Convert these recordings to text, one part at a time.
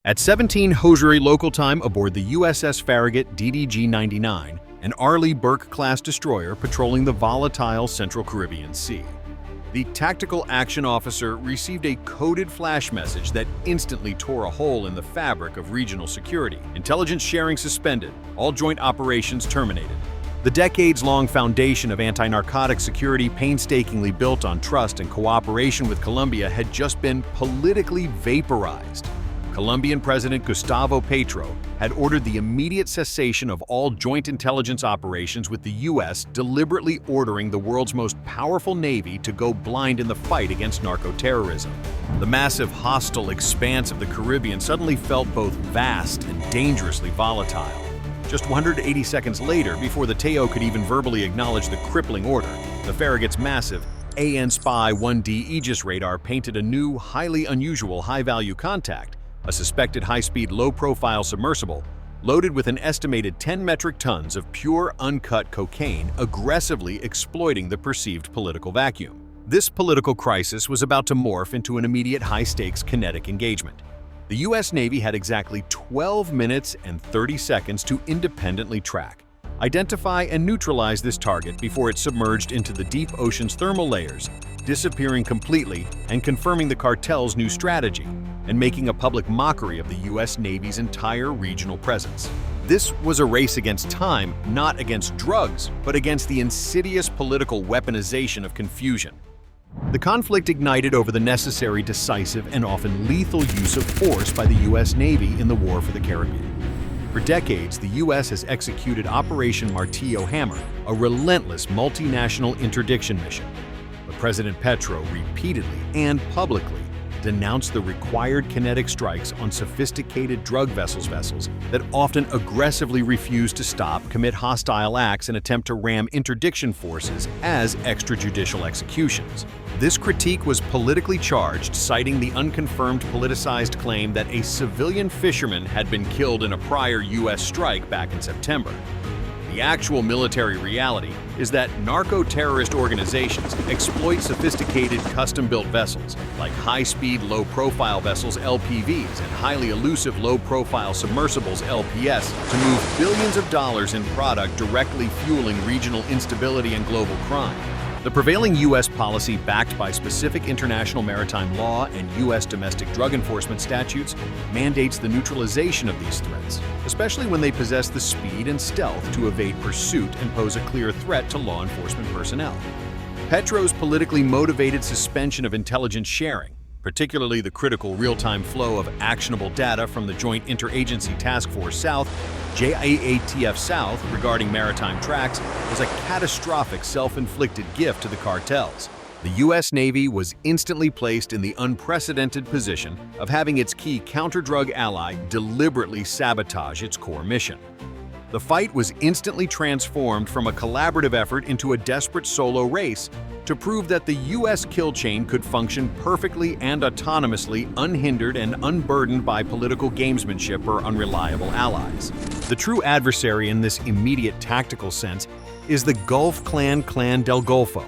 At 17 hosiery local time aboard the USS Farragut DDG-99, an Arleigh Burke-class destroyer patrolling the volatile Central Caribbean Sea. The tactical action officer received a coded flash message that instantly tore a hole in the fabric of regional security. Intelligence sharing suspended, all joint operations terminated. The decades-long foundation of anti-narcotic security, painstakingly built on trust and cooperation with Colombia, had just been politically vaporized. Colombian President Gustavo Petro had ordered the immediate cessation of all joint intelligence operations, with the U.S. deliberately ordering the world's most powerful navy to go blind in the fight against narcoterrorism. The massive hostile expanse of the Caribbean suddenly felt both vast and dangerously volatile. Just 180 seconds later, before the TAO could even verbally acknowledge the crippling order, the Farragut's massive AN-SPY-1D Aegis radar painted a new, highly unusual high-value contact, a suspected high-speed, low-profile submersible loaded with an estimated 10 metric tons of pure, uncut cocaine, aggressively exploiting the perceived political vacuum. This political crisis was about to morph into an immediate high-stakes kinetic engagement. The U.S. Navy had exactly 12 minutes and 30 seconds to independently track, identify, and neutralize this target before it submerged into the deep ocean's thermal layers, disappearing completely and confirming the cartel's new strategy, and making a public mockery of the U.S. Navy's entire regional presence. This was a race against time, not against drugs, but against the insidious political weaponization of confusion. The conflict ignited over the necessary, decisive, and often lethal use of force by the U.S. Navy in the War for the Caribbean. For decades, the U.S. has executed Operation Martillo Hammer, a relentless multinational interdiction mission. But President Petro repeatedly and publicly denounced the required kinetic strikes on sophisticated drug vessels that often aggressively refuse to stop, commit hostile acts, and attempt to ram interdiction forces as extrajudicial executions. This critique was politically charged, citing the unconfirmed politicized claim that a civilian fisherman had been killed in a prior U.S. strike back in September. The actual military reality is that narco-terrorist organizations exploit sophisticated custom-built vessels, like high-speed, low-profile vessels (LPVs) and highly elusive low-profile submersibles (LPS) to move billions of dollars in product, directly fueling regional instability and global crime. The prevailing U.S. policy, backed by specific international maritime law and U.S. domestic drug enforcement statutes, mandates the neutralization of these threats, especially when they possess the speed and stealth to evade pursuit and pose a clear threat to law enforcement personnel. Petro's politically motivated suspension of intelligence sharing, particularly the critical real-time flow of actionable data from the Joint Interagency Task Force South, JIATF South, regarding maritime tracks, was a catastrophic self-inflicted gift to the cartels. The U.S. Navy was instantly placed in the unprecedented position of having its key counter-drug ally deliberately sabotage its core mission. The fight was instantly transformed from a collaborative effort into a desperate solo race to prove that the U.S. kill chain could function perfectly and autonomously, unhindered and unburdened by political gamesmanship or unreliable allies. The true adversary in this immediate tactical sense is the Gulf Clan del Golfo,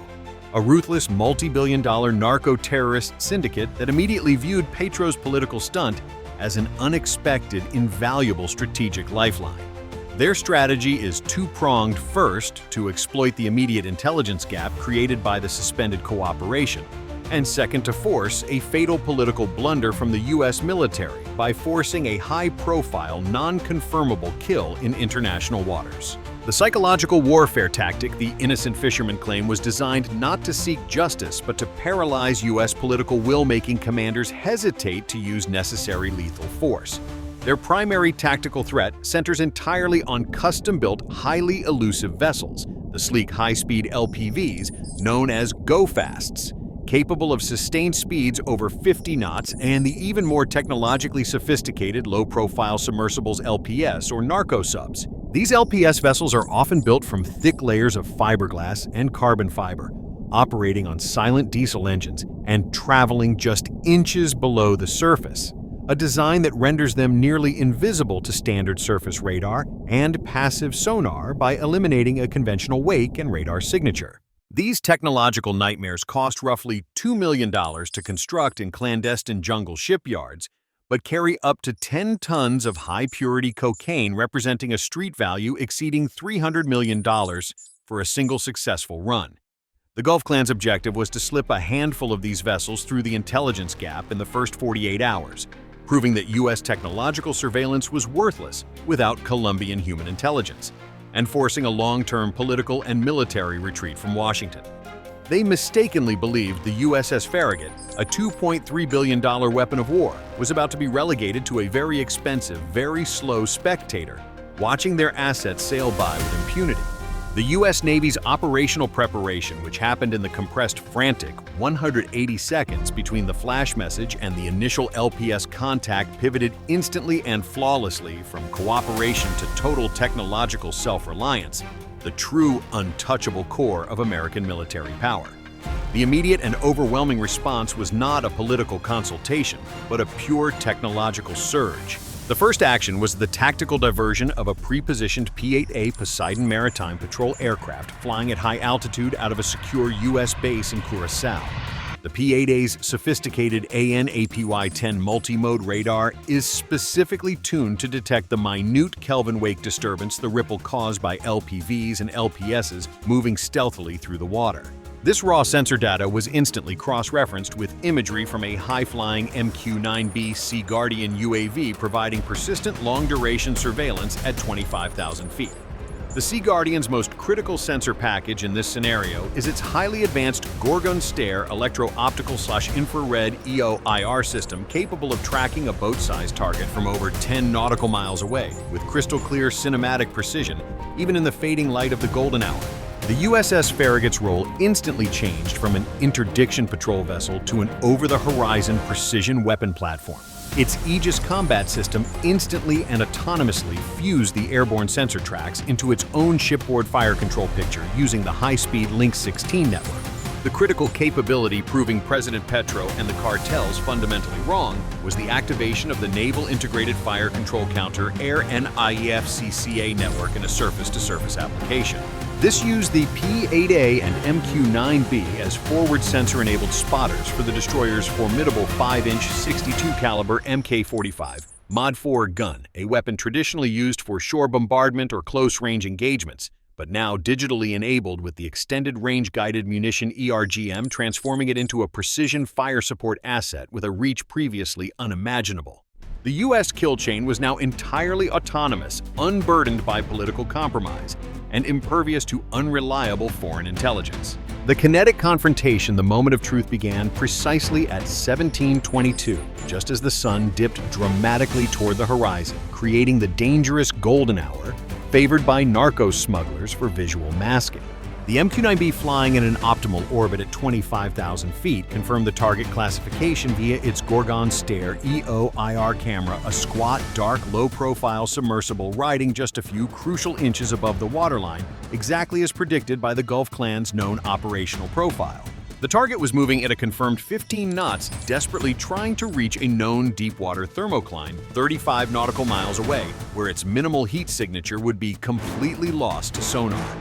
a ruthless multi-billion-dollar narco-terrorist syndicate that immediately viewed Petro's political stunt as an unexpected, invaluable strategic lifeline. Their strategy is two-pronged: first, to exploit the immediate intelligence gap created by the suspended cooperation, and second, to force a fatal political blunder from the U.S. military by forcing a high-profile, non-confirmable kill in international waters. The psychological warfare tactic, the innocent fisherman claim, was designed not to seek justice, but to paralyze U.S. political will-making commanders hesitate to use necessary lethal force. Their primary tactical threat centers entirely on custom-built, highly elusive vessels, the sleek high-speed LPVs known as go-fasts, capable of sustained speeds over 50 knots, and the even more technologically sophisticated low-profile submersibles LPS or narco subs. These LPS vessels are often built from thick layers of fiberglass and carbon fiber, operating on silent diesel engines and traveling just inches below the surface, a design that renders them nearly invisible to standard surface radar and passive sonar by eliminating a conventional wake and radar signature. These technological nightmares cost roughly $2 million to construct in clandestine jungle shipyards, but carry up to 10 tons of high-purity cocaine representing a street value exceeding $300 million for a single successful run. The Gulf Clan's objective was to slip a handful of these vessels through the intelligence gap in the first 48 hours, proving that U.S. technological surveillance was worthless without Colombian human intelligence, and forcing a long-term political and military retreat from Washington. They mistakenly believed the USS Farragut, a $2.3 billion weapon of war, was about to be relegated to a very expensive, very slow spectator, watching their assets sail by with impunity. The U.S. Navy's operational preparation, which happened in the compressed, frantic 180 seconds between the flash message and the initial LPS contact, pivoted instantly and flawlessly from cooperation to total technological self-reliance, the true untouchable core of American military power. The immediate and overwhelming response was not a political consultation, but a pure technological surge. The first action was the tactical diversion of a pre-positioned P-8A Poseidon maritime patrol aircraft flying at high altitude out of a secure U.S. base in Curaçao. The P-8A's sophisticated AN/APY-10 multi-mode radar is specifically tuned to detect the minute Kelvin wake disturbance, the ripple caused by LPVs and LPSs moving stealthily through the water. This raw sensor data was instantly cross-referenced with imagery from a high-flying MQ-9B Sea Guardian UAV providing persistent long-duration surveillance at 25,000 feet. The Sea Guardian's most critical sensor package in this scenario is its highly advanced Gorgon Stare electro-optical/infrared EO/IR system capable of tracking a boat-sized target from over 10 nautical miles away with crystal-clear cinematic precision, even in the fading light of the golden hour. The USS Farragut's role instantly changed from an interdiction patrol vessel to an over-the-horizon precision weapon platform. Its Aegis combat system instantly and autonomously fused the airborne sensor tracks into its own shipboard fire control picture using the high-speed Link 16 network. The critical capability proving President Petro and the cartels fundamentally wrong was the activation of the Naval Integrated Fire Control Counter Air NIEFCCA network in a surface-to-surface application. This used the P-8A and MQ-9B as forward sensor-enabled spotters for the destroyer's formidable 5-inch 62 caliber Mk-45 Mod 4 gun, a weapon traditionally used for shore bombardment or close-range engagements, but now digitally enabled with the Extended Range Guided Munition ERGM, transforming it into a precision fire support asset with a reach previously unimaginable. The U.S. kill chain was now entirely autonomous, unburdened by political compromise, and impervious to unreliable foreign intelligence. The kinetic confrontation, the moment of truth, began precisely at 1722, just as the sun dipped dramatically toward the horizon, creating the dangerous golden hour favored by narco smugglers for visual masking. The MQ-9B, flying in an optimal orbit at 25,000 feet, confirmed the target classification via its Gorgon Stare EO/IR camera, a squat, dark, low-profile submersible riding just a few crucial inches above the waterline, exactly as predicted by the Gulf Clan's known operational profile. The target was moving at a confirmed 15 knots, desperately trying to reach a known deep-water thermocline 35 nautical miles away, where its minimal heat signature would be completely lost to sonar.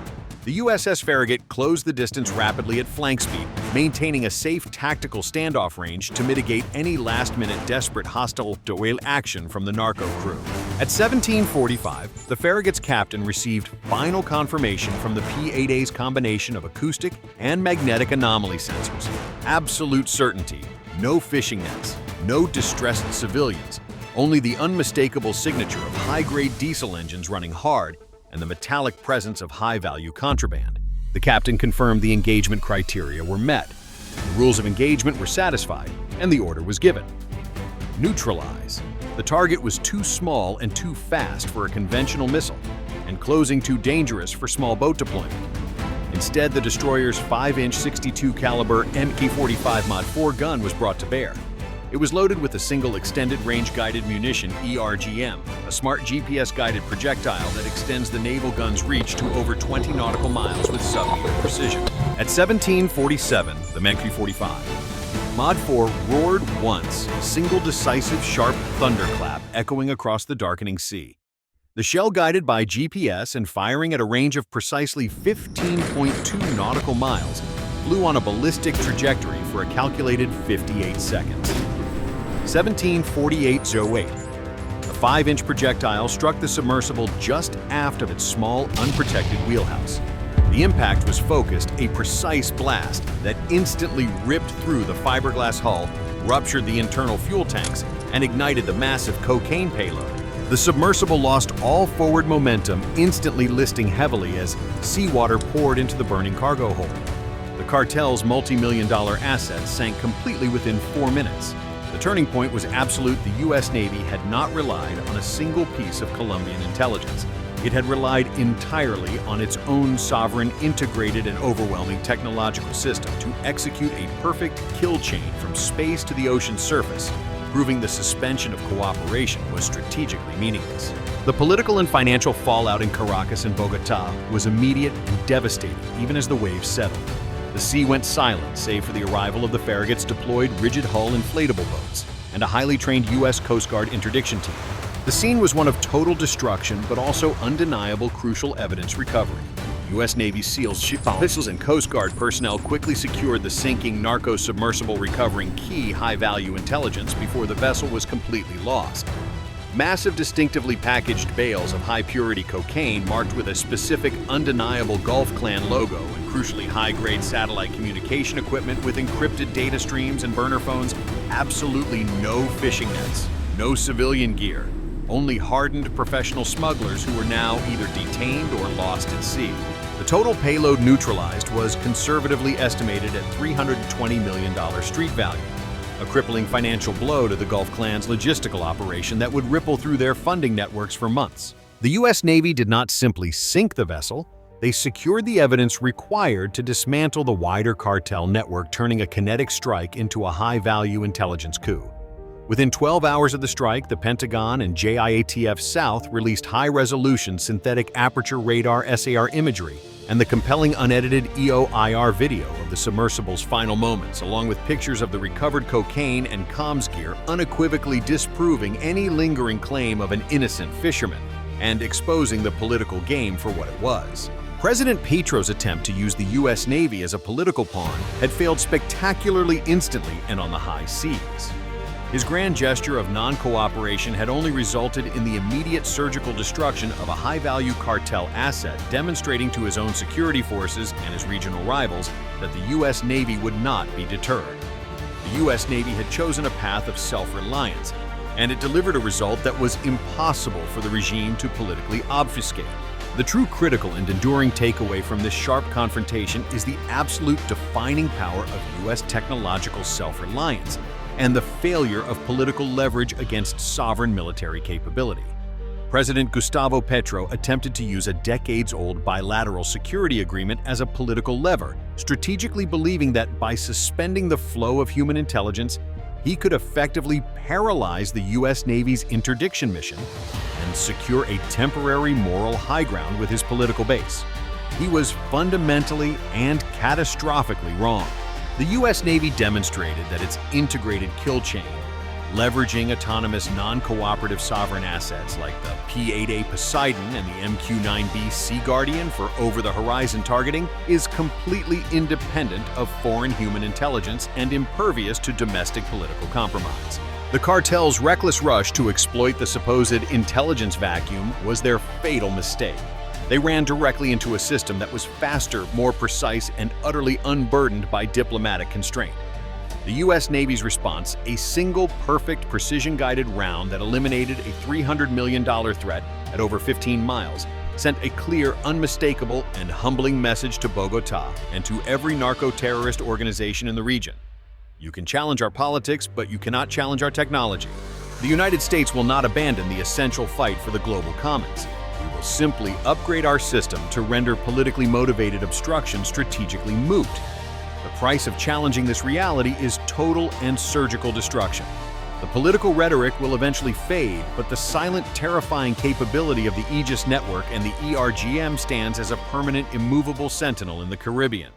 The USS Farragut closed the distance rapidly at flank speed, maintaining a safe tactical standoff range to mitigate any last-minute desperate hostile whale action from the narco crew. At 1745, the Farragut's captain received final confirmation from the P-8A's combination of acoustic and magnetic anomaly sensors. Absolute certainty, no fishing nets, no distressed civilians, only the unmistakable signature of high-grade diesel engines running hard and the metallic presence of high-value contraband. The captain confirmed the engagement criteria were met. The rules of engagement were satisfied, and the order was given. Neutralize. The target was too small and too fast for a conventional missile, and closing too dangerous for small boat deployment. Instead, the destroyer's 5-inch 62 caliber Mk-45 Mod 4 gun was brought to bear. It was loaded with a single Extended Range Guided Munition ERGM, a smart GPS-guided projectile that extends the naval gun's reach to over 20 nautical miles with sub-meter precision. At 1747, the Mk-45 Mod 4 roared once, a single decisive sharp thunderclap echoing across the darkening sea. The shell, guided by GPS and firing at a range of precisely 15.2 nautical miles, flew on a ballistic trajectory for a calculated 58 seconds. 1748-08. The 5-inch projectile struck the submersible just aft of its small, unprotected wheelhouse. The impact was focused, a precise blast that instantly ripped through the fiberglass hull, ruptured the internal fuel tanks, and ignited the massive cocaine payload. The submersible lost all forward momentum, instantly listing heavily as seawater poured into the burning cargo hold. The cartel's multi-million-dollar assets sank completely within 4 minutes. The turning point was absolute. The U.S. Navy had not relied on a single piece of Colombian intelligence. It had relied entirely on its own sovereign, integrated, and overwhelming technological system to execute a perfect kill chain from space to the ocean's surface, proving the suspension of cooperation was strategically meaningless. The political and financial fallout in Caracas and Bogotá was immediate and devastating, even as the waves settled. The sea went silent, save for the arrival of the Farragut's deployed rigid-hull inflatable boats and a highly trained U.S. Coast Guard interdiction team. The scene was one of total destruction, but also undeniable crucial evidence recovery. U.S. Navy SEALs, ship officials, and Coast Guard personnel quickly secured the sinking narco-submersible, recovering key high-value intelligence before the vessel was completely lost. Massive, distinctively packaged bales of high-purity cocaine marked with a specific, undeniable Gulf Clan logo and crucially high-grade satellite communication equipment with encrypted data streams and burner phones, absolutely no fishing nets, no civilian gear, only hardened professional smugglers who were now either detained or lost at sea. The total payload neutralized was conservatively estimated at $320 million street value, a crippling financial blow to the Gulf Clan's logistical operation that would ripple through their funding networks for months. The U.S. Navy did not simply sink the vessel, they secured the evidence required to dismantle the wider cartel network, turning a kinetic strike into a high-value intelligence coup. Within 12 hours of the strike, the Pentagon and JIATF South released high-resolution synthetic aperture radar SAR imagery and the compelling unedited EOIR video of the submersible's final moments, along with pictures of the recovered cocaine and comms gear, unequivocally disproving any lingering claim of an innocent fisherman and exposing the political game for what it was. President Petro's attempt to use the U.S. Navy as a political pawn had failed spectacularly, instantly, and on the high seas. His grand gesture of non-cooperation had only resulted in the immediate surgical destruction of a high-value cartel asset, demonstrating to his own security forces and his regional rivals that the U.S. Navy would not be deterred. The U.S. Navy had chosen a path of self-reliance, and it delivered a result that was impossible for the regime to politically obfuscate. The true critical and enduring takeaway from this sharp confrontation is the absolute defining power of U.S. technological self-reliance and the failure of political leverage against sovereign military capability. President Gustavo Petro attempted to use a decades-old bilateral security agreement as a political lever, strategically believing that by suspending the flow of human intelligence, he could effectively paralyze the U.S. Navy's interdiction mission and secure a temporary moral high ground with his political base. He was fundamentally and catastrophically wrong. The U.S. Navy demonstrated that its integrated kill chain, leveraging autonomous non-cooperative sovereign assets like the P-8A Poseidon and the MQ-9B Sea Guardian for over-the-horizon targeting, is completely independent of foreign human intelligence and impervious to domestic political compromise. The cartel's reckless rush to exploit the supposed intelligence vacuum was their fatal mistake. They ran directly into a system that was faster, more precise, and utterly unburdened by diplomatic constraint. The U.S. Navy's response, a single perfect precision-guided round that eliminated a $300 million threat at over 15 miles, sent a clear, unmistakable, and humbling message to Bogotá and to every narco-terrorist organization in the region. You can challenge our politics, but you cannot challenge our technology. The United States will not abandon the essential fight for the global commons. We will simply upgrade our system to render politically motivated obstruction strategically moot. The price of challenging this reality is total and surgical destruction. The political rhetoric will eventually fade, but the silent, terrifying capability of the Aegis network and the ERGM stands as a permanent, immovable sentinel in the Caribbean.